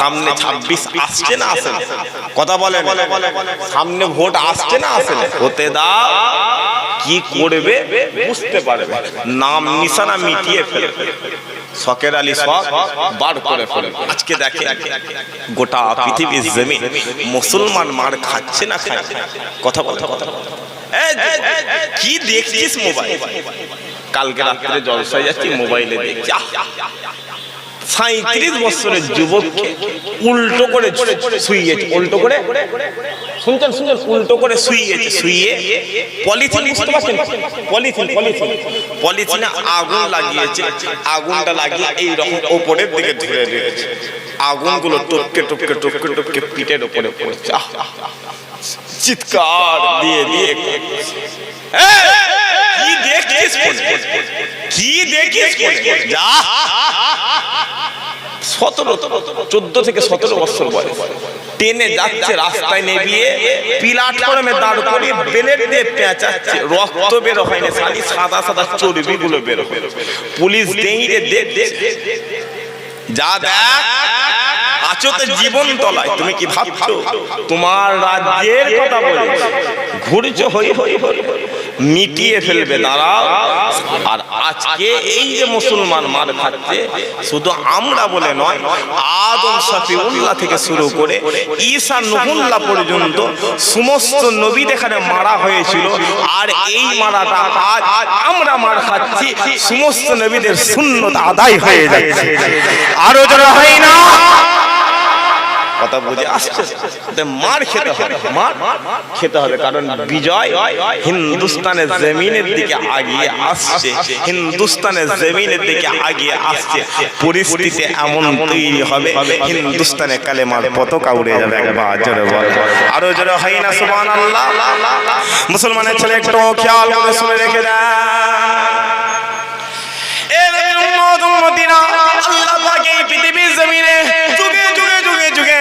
সামনে 26 আসছে না আসে না? কথা বলেন, সামনে ভোট আসছে না আসে না? হতে দাও, কি করবে বুঝতে পারবে, নাম নিশানা মিটিয়ে ফেলবে, শখের আলী শখ বার করে ফেলবে। আজকে দেখে গোটা পৃথিবীর জমিন মুসলমান মার খাচ্ছে না খাচ্ছে? কথা বলতে কথা কি দেখছিস মোবাইল? কালকে রাত্রে জলসায় যাচ্ছি, মোবাইলে দেখছি 37 বছরের যুবককে উল্টো করে শুইয়েছে, উল্টো করে শুনছেন শুনছেন, উল্টো করে শুইয়েছে, শুইয়ে পলিথিন, বুঝতে পারছেন, পলিথিনে আগুন লাগিয়েছে, আগুনটা লাগিয়ে এইরকম ওপরের দিকে ধরে দিয়েছে, আগুনগুলো টপকে টপকে টপকে টপকে পিঠের উপরে পড়ছে, চিৎকার দিয়ে দিয়ে কি দেখিস, কি দেখিস, যা 14 থেকে 17 বছর বয়স, ট্রেনে যাচ্ছে, রাস্তায় নেবিয়ে প্ল্যাটফর্মে দাঁড় করিয়ে বেলেট দিয়ে পেঁচাচ্ছে, রক্ত বের হয় না, খালি সাদা সাদা চর্বি গুলো বের হয়, পুলিশ দেইরে দেখছে, যা দেখ আছো তো জীবন তলায়, তুমি কি ভাবছো তোমার রাজ্যের কথা বলে ঘুরছো, হই হই হই মিটিয়ে ফেলবে, দাঁড়াও। আর আজকে এই যে মুসলমান মার খাচ্ছে, শুধু আমরা বলে নয়, আদম শফিউল্লাহ থেকে শুরু করে ঈসা নূহুল্লাহ পর্যন্ত সমস্ত নবী এখানে মারা হয়েছিল, আর এই মারাটা আজ আমরা মার খাচ্ছি, সমস্ত নবীদের সুন্নত আদায় হয়ে যাচ্ছে, আরো যারা হয় না, কথা বুঝে আসছে, মার খেতে হবে, মার খেতে হবে, কারণ বিজয় হিন্দুস্তানের জমিনের দিকে আগিয়ে আসছে, হিন্দুস্তানের জমিনের দিকে আগিয়ে আসছে, পরিস্থিতি এমন তৈরি হবে হিন্দুস্তানে কালেমার পতাকা উড়ে যাবে, একবার জোরে বল, আরো জোরে হয় না সুবহানাল্লাহ। মুসলমানের ছেলে একটু খেয়াল করে শুনে রেখে দেন, এ নবীর উম্মত উম্মতিরা, আল্লাহ পাক এই পৃথিবীর জমিনে যুগে যুগে যুগে যুগে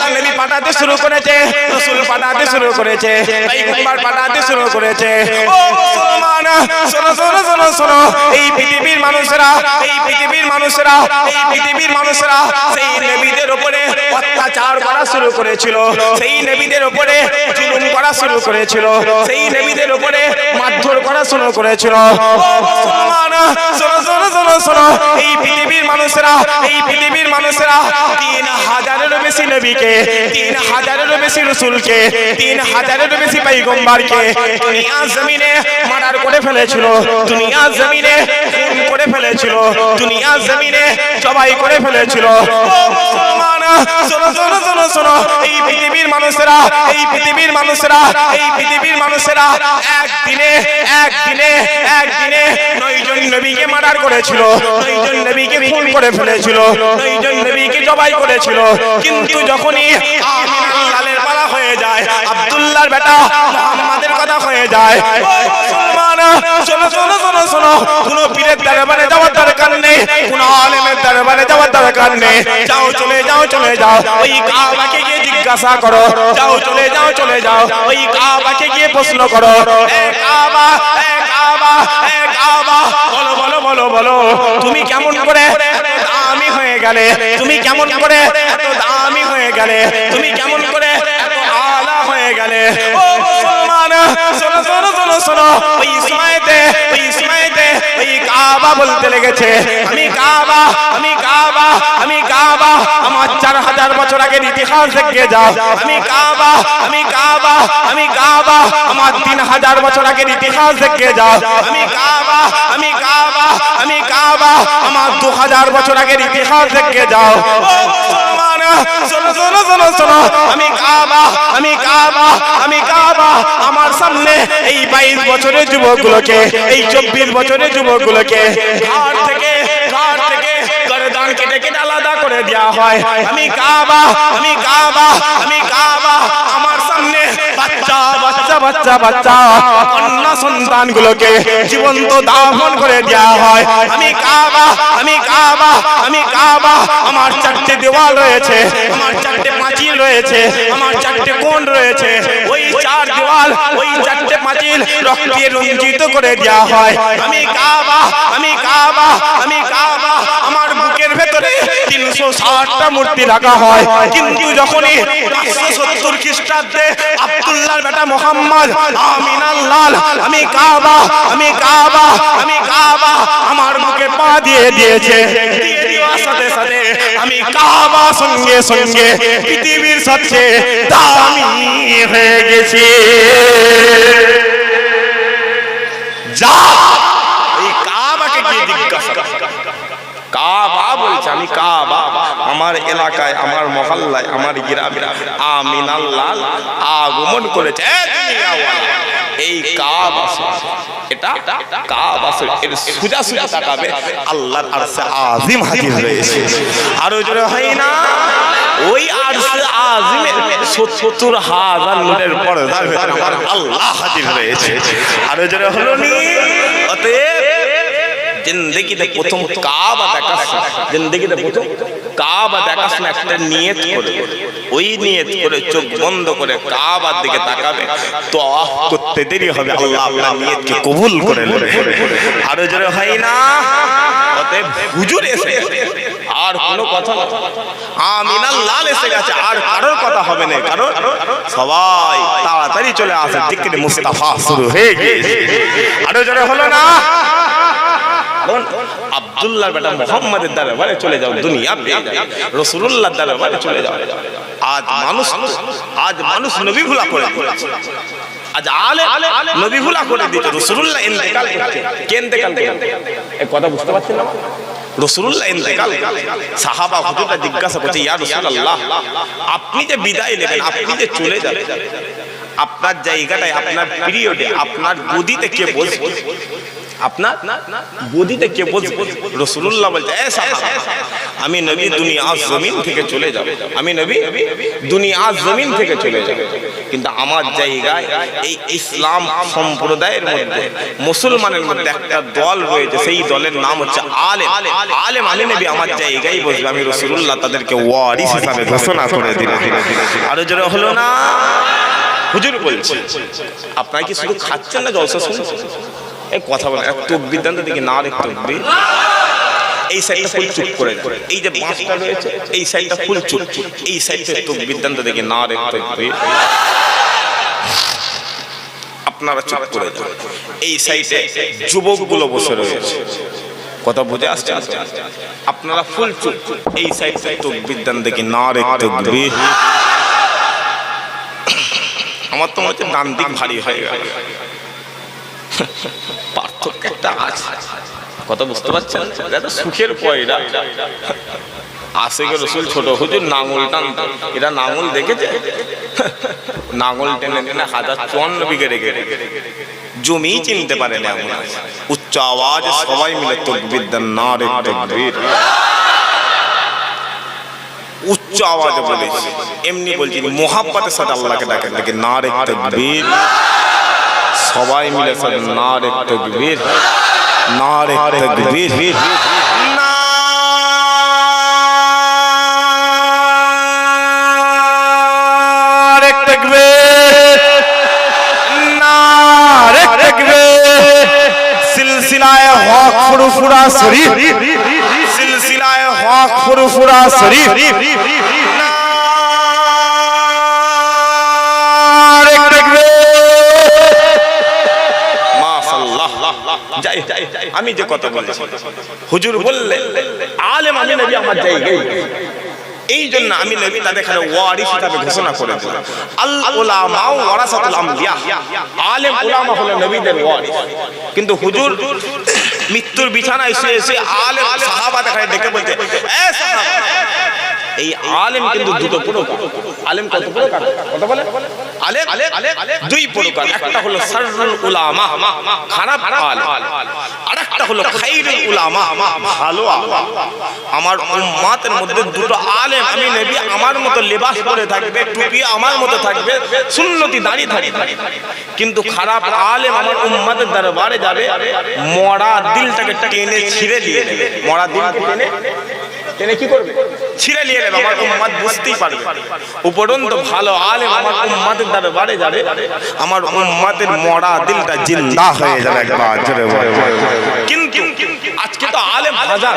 আল্লাহ নবী পাঠাতে শুরু করেছে, রাসূল পাঠাতে শুরু করেছে, পয়গম্বর পাঠাতে শুরু করেছে। ও মুসলমান, শোনো শোনো শোনো শোনো, এই পৃথিবীর মানুষেরা, এই পৃথিবীর মানুষেরা, এই পৃথিবীর মানুষেরা সেই নবীদের উপরে অত্যাচার করা শুরু করেছিল, সেই নবীদের উপরে জুলুম করা শুরু করেছিল, সেই নবীদের উপরে মারধর করা শুরু করেছিল। ও মুসলমান, শোনো শোনো শোনো শোনো, এই পৃথিবীর মানুষেরা, এই পৃথিবীর মানুষেরা 3000-এরও বেশি নবীকে, 3000-এরও বেশি রাসূলকে, 3000-এরও বেশি পয়গম্বরকে দুনিয়া জমিনে মার্ডার করে ফেলেছিল, দুনিয়া জমিনে খুন করে ফেলেছিল, দুনিয়া জমিনে জবাই করে ফেলেছিল। ও মুসলমান, শোনো শোনো শোনো শোনো, এই পৃথিবীর মানুষেরা, এই পৃথিবীর মানুষেরা, এই পৃথিবীর মানুষেরা একদিনে একদিনে একদিনে 9 জন নবীকে মার্ডার করেছিল, 9 জন নবীকে খুন করে ফেলেছিল, 9 জন নবীকে জবাই করেছিল। কিন্তু যখনই আমিনার লালের পালা হয়ে যায়, আব্দুল্লাহর বেটা মুহাম্মাদের কথা হয়ে যায়, ও মুসলমান, শোনো শোনো শোনো শোনো, কোন পীরের দরবারে যাওয়ার দরকার নেই, কোন আলেমের দরবারে যাওয়ার দরকার নেই, যাও চলে যাও চলে যাও, ওই কাবাকে গিয়ে জিজ্ঞাসা করো, যাও চলে যাও চলে যাও, ওই কাবাকে গিয়ে প্রশ্ন করো, এ কাবা, এ কাবা, এ কাবা, বলো বলো বলো বলো, তুমি কেমন করে এত দামি হয়ে গেলে, তুমি কেমন করে এত দামি হয়ে গেলে, তুমি কেমন করে এত আলা হয়ে গেলে। ও মুসলমান, শোনো শোনো শোনো শোনো, ওই সময়তে, ওই সময়তে ওই কাবা বলতে লেগেছে, আমি কাবা, আমি কাবা, আমি কাবা, আমার 4000 বছর আগের ইতিহাস দেখে যাও, আমি কাবা, আমি কাবা, আমি কাবা, আমার 3000 বছর আগের ইতিহাস দেখে যাও, আমি কাবা, আমি কাবা, আমি কাবা, আমার 2000 বছর আগের ইতিহাস দেখে যাও। ও মুসলমান, শোনো শোনো শোনো শোনো, আমি কাবা, আমি কাবা, আমি কাবা, আমার সামনে এই 22 বছরের যুবকগুলোকে, এই 24 বছরের যুবকগুলোকে ঘাট থেকে গর্দান কেটে কেটে আলাদা করে দেওয়া হয়। আমি কাবা, আমি কাবা, আমি কাবা, আমার সামনে বাচ্চা বাচ্চা বাচ্চা বাচ্চা কন্যা সন্তানগুলোকে জীবন্ত দাফন করে দেওয়া হয়। আমি কাবা, আমি কাবা, আমি কাবা, আমার 4টে দেওয়াল রয়েছে, আমার 4টে পাঁচিল রয়েছে, আমার 4টে কোণ রয়েছে, ওই 4 দেওয়াল, ওই 4টে পাঁচিল রক্তে রঞ্জিত করে দেওয়া হয়। আমি কাবা, আমি কাবা, আমি কাবা, আমার বুকের ভেতরে 360টা মূর্তি রাখা হয়, কিন্তু যখনই 570 খ্রিস্টাব্দে আব্দুল্লাহর বেটা মোহাম্মদ আমিনার লাল আমি কাবা আমি কাবা আমি কাবা আমার মুখে পা দিয়ে দিয়েছে, দিয়ে দেওয়ার সাথে সাথে আমি কাবা সঙ্গে সঙ্গে পৃথিবীর সবচেয়ে দামি হয়ে গেছি। যা এই কাবাকে গিয়ে জিজ্ঞাসা, কাবা বলছে আমি কাবা, আমার এলাকায় আমার মহল্লায় আমার গ্রামে আমিনার লাল আগমন করেছে। এই কাবা এটা কাবা এর সোজা সোজা তাকাবে আল্লাহর আরশে আজিম হাজির হয়েছে। আরো জোরে হয় না, ওই আরশে আজিমের ৭০,০০০ নূরের পর্দার ভিতরে আমার আল্লাহ হাজির হয়েছে। আরো জোরে হলো নি। অতএব জিন্দেগিতে প্রথম কাবা দেখার, জিন্দেগিতে প্রথম কাবা দেখার সময় একটা নিয়ত করে, ওই নিয়ত করে চোখ বন্ধ করে কাবার দিকে তাকাবে, তাওয়াফ করতে দেরি হবে, আল্লাহ আপনার নিয়তকে কবুল করে নেবে। আরো জোরে হয় না। অতএব হুজুর এসে আর কোনো কথা না, আমিনার লাল এসে গেছে, আর কারোর কথা হবে না, কারণ সবাই তাড়াতাড়ি চলে আসে, জিকির মুস্তাফা শুরু হয়ে গেছে। আরো জোরে হলো না। আব্দুল্লাহর বেটা মুহাম্মাদের দরবারে চলে যাও, দুনিয়া পেয়ে যাও, রাসূলুল্লাহর দরবারে চলে যাও। আজ মানুষ নবী ভুলা করে দিয়েছে, আজ আলেম নবী ভুলা করে দিয়েছে। রাসূলুল্লাহ ইন্তেকাল করছে, কে ইন্তেকাল করছে এই কথা বুঝতে পারছেন না? রাসূলুল্লাহ ইন্তেকাল, সাহাবা হুজুররা জিজ্ঞাসা করছে, ইয়া রাসূলুল্লাহ আপনি যে বিদায় নেবেন, আপনি যে চলে যাবেন, আপনার জায়গাটায় আপনার পিরিয়ডে আপনার গদিতে কে বসবে? আপনার গদিতে কে বসবে? রাসূলুল্লাহ বলছে, এ সাহাবা আমি নবী দুনিয়ার জমিন থেকে চলে যাব, আমি নবী দুনিয়ার জমিন থেকে চলে যাব, কিন্তু আমার জায়গায় এই ইসলাম সম্প্রদায়ের মধ্যে মুসলমানের মধ্যে একটা দল রয়েছে, সেই দলের নাম হচ্ছে আলেম। আলেম আলী নবী আমার জায়গায় বসবে, আমি রাসূলুল্লাহ তাদেরকে ওয়ারিস হিসাবে ঘোষণা করে দিলাম। আরো জোরে হলো না। হুজুর বলছে আপনারা কি শুধু খাচ্ছেন না জলসা শুনছেন? এই কথা বলে এক তকবীর দেন তো দেখি, না রে তকবীর। এই সাইডটা ফুল চুপ করে দেন, এই যে বাঁশটা রয়েছে এই সাইডটা ফুল চুপ, এই সাইডটা তকবীর দেন তো দেখি, না রে তকবীর। আপনারা চুপ করে দেন। এই সাইডে যুবকগুলো বসে রয়েছে, কথা বুঝে আসছে? আপনারা ফুল চুপ, এই সাইডটা তকবীর দেন দেখি, না রে তকবীর। আমার তো মনে হচ্ছে ডান দিক ভারী হয়ে গেল, পার্থক্য একটা আছে, কথা বুঝতে পারছেন? এটা সুখের পয়রা। আশিকে রসুল ছোট হুজুর নাঙল টানতো, এরা নাঙল দেখেছে? নাঙল টেনে টেনে 1054 বিঘে রেখে জমি চিনতে পারে না। উচ্চ আওয়াজ সবাই মিলে তাকবীর দেন, নারে তাকবীর। উচ্চ আওয়াজে বলেছি, এমনি বলছি মোহাব্বতের সাথে আল্লাহকে ডাকেন দেখে, নারে তাকবীর। সবাই মিলে সাথে নারে তাকবীর, নারে তাকবীর, নারে তাকবীর, নারে তাকবীর। সিলসিলায়ে হক ফুরফুরা শরীফ, সিলসিলায়ে হক ফুরফুরা শরীফ, নারে তাকবীর। আমি যে কথা বলেছি হুজুর বললেন আলেম আমি নবী আমার জায়গায়, এই জন্য আমি নবী তাদের ওয়ারিস হিসেবে ঘোষণা করে দিলাম। আল উলামা ওয়ারাসাতুল আমবিয়া, আলেম উলামা হলো নবীদের ওয়ারিস। কিন্তু হুজুর মৃত্যুর বিছানায় শুয়ে শুয়ে আলেম সাহাবাদের ডেকে বলতে, এ সাহাবা এই আলেম কিন্তু দুটো প্রকার। আলেম কত প্রকার? কথা বলে আলেম দুই প্রকার, একটা হলো শাররুল উলামা খারাপ আলেম, আরেকটা হলো খাইরুল উলামা ভালো আলেম। আমার উম্মতের মধ্যে দুটো আলেম আমি নবী আমার মতো লেবাস পরে থাকবে, টুপি আমার মতো থাকবে, সুন্নতি দাড়ি থাকবে, কিন্তু খারাপ আলেম আমার উম্মতের দরবারে যাবে, মরা দিলটাকে টেনে ছিঁড়ে দিয়ে দেবে। মরা দিল টেনে টেনে কি করবে? ছিঁড়ে নিয়ে নেবে, আমার উম্মত বুঝতেই পারবে। উপরন্ত ভালো আলেম আমার উম্মতের দরবারে যাবে, আমার উম্মতের মরা দিলটা জিন্দা হয়ে যাবে। একবার জোরে বলো। কিন্তু আজকে তো আলেম হাজার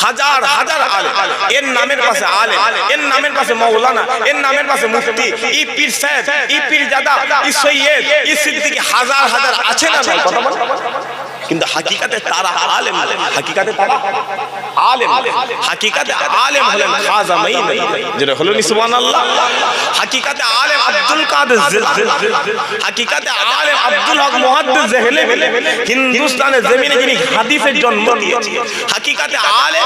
হাজার হাজার আলেম, এর নামের পাশে আলেম, এর নামের পাশে মাওলানা, এর নামের পাশে মুফতি, ই পীর সাহেব, ই পীর জাদা, ই সৈয়দ, ই সিদ্দিকী, হাজার হাজার আছে না ভাই? কথা বল। কিন্তু হাকিকাতে তারা আলেম, হাকিকাতে তারা আলেম, হাকিকাতে আলেম হলেন খাজা মাইন, যেটা হলো সুবহানাল্লাহ। হাকিকাতে আলেম আব্দুল কাদের জিলানী, হাকিকাতে আলেম আব্দুল হক মুহাদ্দিস দেহলেভি, হিন্দুস্তানের জমিনে যিনি হাদিসের জন্ম দিয়েছে। হাকিকাতে আলেম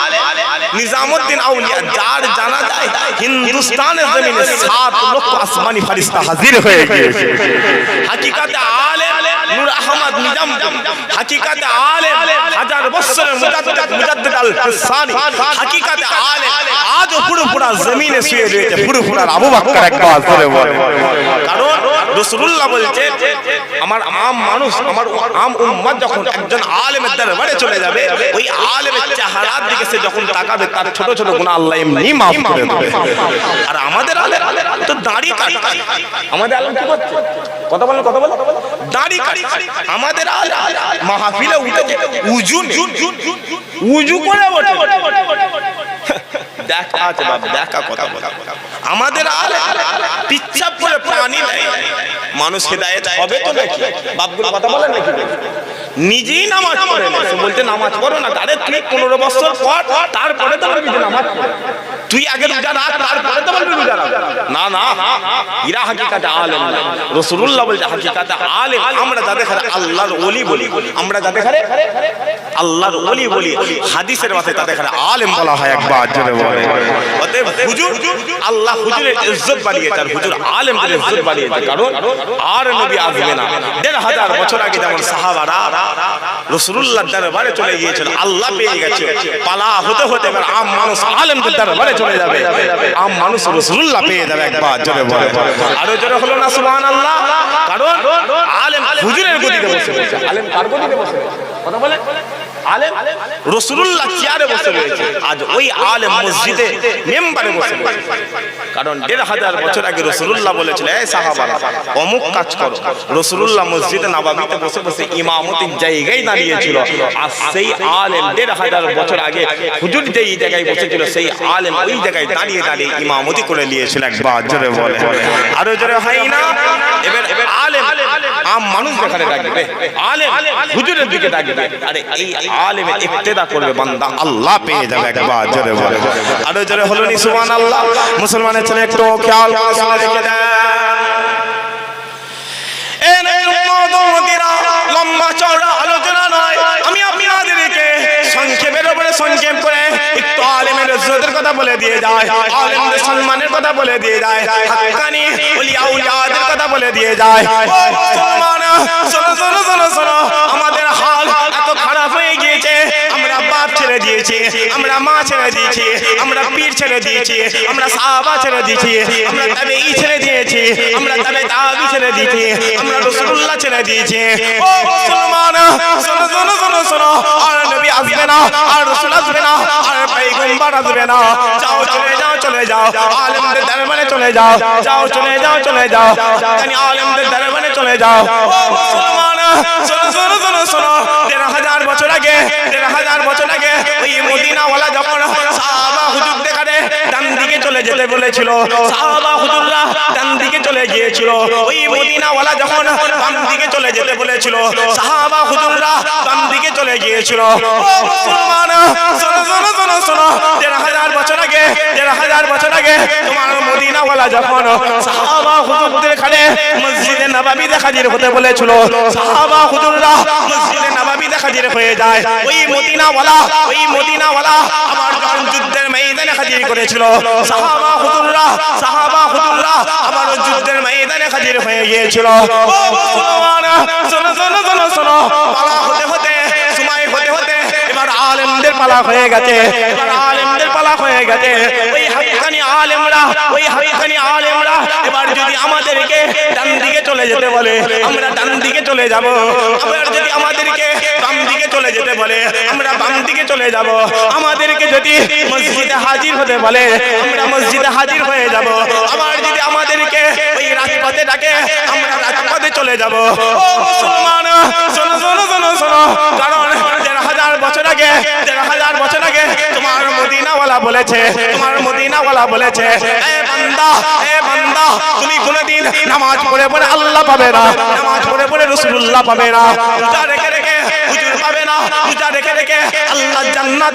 নিজামউদ্দিন আউলিয়া, যার জানা যায় হিন্দুস্তানের জমিনে 7 লক্ষ আসমানি ফেরেশতা হাজির হয়ে গিয়েছে। হাকিকাতে আলেম নূর আহমদ নিজাম, হাকিকাতে আলেম হাজার বছরের মুজাদ্দিদ আল ফিসানি, হাকিকাতে আলেম আজ পুরো জমিনে শুয়ে রয়েছে পুরো আবু বকর একবার করে বলে। কারণ রাসূলুল্লাহ বলেছে আমার আম মানুষ, আমার আম উম্মত যখন একজন আলেমের দরবারে চলে যাবে, ওই আলেমের চেহারার দিকে সে যখন তাকাবে তার ছোট ছোট গুনাহ আল্লাহ এমনি maaf করে দেবে। আর আমাদের আলেম তো দাড়ি কাটে, আমাদের আলেম কি করছে? কথা বলেন, কথা বলেন, দাড়ি কাটে। আমাদের আলেম মাহফিলে উঠে উজু করে ওঠে, দেখা আছে বাবা, দেখা কথা বলে। আমাদের আলেম পিচ্ছাপ করে পানি দেয়, মানুষ হেদায়েত হবে তো নাকি? বাপগুলো কথা বলেন নাকি? নিজেই নামাজ পড়ে না, বলতে নামাজ পড়ো না। আরে তুই 15 বছর পর তারপরে তো বলবি নামাজ, তুই আগে রোজা রাখ তারপরে তো বলবি রোজা রাখ। না না, এরা হাকিকাতে আলেম। রাসূলুল্লাহ বলছে হাকিকাতে আলেম আমরা যাদের ঘরে আল্লাহর ওলি বলি, আমরা যাদের ঘরে আল্লাহর ওলি বলি, হাদিসের ভাষায় তাদের ঘরে আলেম বলা হয়। একবার জোরে বলে। অতএব হুজুর, আল্লাহ হুজুরের ইজ্জত বাড়িয়েছে, আর হুজুর আলেমদের ইজ্জত বাড়িয়েছে। কারণ আর নবী আসবে না। 1500 বছর আগে যেমন সাহাবারা রাসূলুল্লাহর দরবারে চলে গিয়েছিল, আল্লাহ পেয়ে গেছে, পালা হতে হতে এবার আম মানুষ আলেমদের দরবারে চলে যাবে, আম মানুষ রাসূলুল্লাহ পেয়ে যাবে। একবার জোরে বলে, আরো জোরে হলো না সুবহানাল্লাহ। কারণ আলেম হুজুরের গদিতে বসে রয়েছে। আলেম কার গদিতে বসে রয়েছে? কথা বলে। আলেম রাসূলুল্লাহ চেয়ারে বসে রয়েছে, আজ ওই আলেম মসজিদে মেম্বারে বসে রয়েছে। কারণ 1500 বছর আগে রাসূলুল্লাহ বলেছিল এই সাহাবারা অমুক কাজ করো। রাসূলুল্লাহ মসজিদে নববীতে বসে বসে ইমামতির জায়গায় দাঁড়িয়েছিল, আর সেই আলেম 1500 বছর আগে হুজুর যেই জায়গায় বসেছিল সেই আলেম ওই জায়গায় দাঁড়িয়ে দাঁড়িয়ে ইমামতি করে নিয়েছিল। একবার জোরে বলে, আরো জোরে হয় না? এবার আলেম আম মানুষ যেখানে ডাকবে, আলেম হুজুরের দিকে ডাকবে, আরে এই আলেমের ইক্তেদা করবে বান্দা, আল্লাহ পেয়ে যাবে। একবার জোরে বলে, আরো জোরে হলো নি সুবহানাল্লাহ। মুসলমানের ছেলে একটু খেয়াল করে শুনে রেখে দেন। এই উম্মতরা লম্বা চওড়া আলোচনা নয়, আমি আপনাদেরকে সংক্ষেপের উপরে সংক্ষেপ করে একটু আলেমের ইজ্জতের কথা বলে দিয়ে যায়, আলেমদের সম্মানের কথা বলে দিয়ে যায়, হাক্কানি ওলিয়া উলিয়াদের কথা বলে দিয়ে যায়। ও মুসলমান, শোনো শোনো শোনো শোনো, আমাদের হাল এত খারাপ হয়ে গিয়েছে, আমরা বাপ ছেড়ে দিয়েছি, আমরা মা ছেড়ে দিয়েছি, আমরা পীর ছেড়ে দিয়েছি, আমরা সাহাবা ছেড়ে দিয়েছি, আমরা তাবেঈ ছেড়ে দিয়েছি, আমরা তাবেঈ ছেড়ে দিয়েছি, আমরা রাসূলুল্লাহ ছেড়ে দিয়েছি। ও মুসলমান, শোনো শোনো শোনো শোনো, আর নবী আসবে না, আর রাসূল আসবে না, আর পয়গম্বর আসবে না। যাও চলে যাও চলে যাও, আলেমদের দরবারে চলে যাও, যাও চলে যাও চলে যাও, জানি আলেমদের দরবারে চলে যাও। ও মুসলমান, শোনো শোনো শোনো শোনো, 1500 বছর আগে, 1500 বছর আগে ওই মদিনাওয়ালা যখন সাহাবা হুজুরদের কাছে ডান দিকে চলে যেতে বলেছিল, সাহাবা হুজুররা ডান দিকে চলে গিয়েছিল। ওই মদিনাওয়ালা যখন বাম দিকে চলে যেতে বলেছিল, সাহাবা হুজুররা বাম দিকে চলে গিয়েছিল। ও মুসলমান, শোনো শোনো শোনো শোনো, 1500 বছর আগে, 1500 বছর আগে তোমার মদিনাওয়ালা যখন সাহাবা হুজুরদের কাছে মসজিদে নববীতে হাজির হতে বলেছিল, সাহাবা হুজুররা মসজিদে নববীতে হাজির হয়ে যায়। ওই মদিনাওয়ালা আমার যখন যুদ্ধের ময়দানে হাজির করেছিল, সাহাবা হুজুররা আমার যুদ্ধের ময়দানে হাজির হয়ে গিয়েছিল। ও মুসলমান, শোনো শোনো শোনো শোনো, পালা হতে হতে, সময় হতে হতে এবার আলেমদের পালা হয়ে গেছে, এবার আলেমদের পালা হয়ে গেছে। ওই হাক্কানি আলেমরা এবার যদি আমাদেরকে ডান দিকে চলে যেতে বলে, আমরা ডান দিকে চলে যাব, আবার যদি আমাদেরকে বাম দিকে চলে যেতে বলে, আমরা বাম দিকে চলে যাব, আমাদেরকে যদি মসজিদে হাজির হতে বলে, আমরা মসজিদে হাজির হয়ে যাব, আবার যদি আমাদেরকে ওই রাজপথে ডাকে আমরা রাজপথে চলে যাব। ও মুসলমান শোনো শোনো শোনো শোনো, কারণ ১,৫০০ বছর আগে ১,৫০০ বছর আগে তোমার মদিনাওয়ালা বলেছে, তোমার মদিনাওয়ালা বলেছে, এ বান্দা তুমি কোনদিন নামাজ পড়ে পড়ে আল্লাহ পাবে না, নামাজ পড়ে পড়ে রাসূলুল্লাহ পাবে না, রোজা রেখে রেখে হুজুর পাবে না, রোজা রেখে রেখে আল্লাহ জান্নাত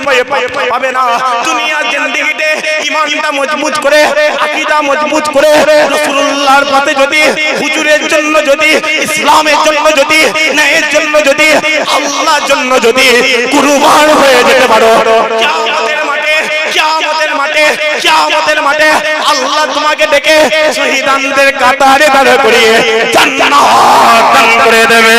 পাবে না। দুনিয়ার জিন্দেগিতে ঈমানটা মজবুত করে, আকীদা মজবুত করে রাসূলুল্লাহর পথে যদি, হুজুরের জন্য যদি, ইসলামের জন্য যদি, ন্যায়ের জন্য যদি, আল্লাহর জন্য যদি কুরবান হয়ে যেতে পারো, কিয়ামতের মাঠে আল্লাহ তোমাকে ডেকে শহীদানদের কাতারে দাঁড় করিয়ে জান্নাত দান করে দেবে।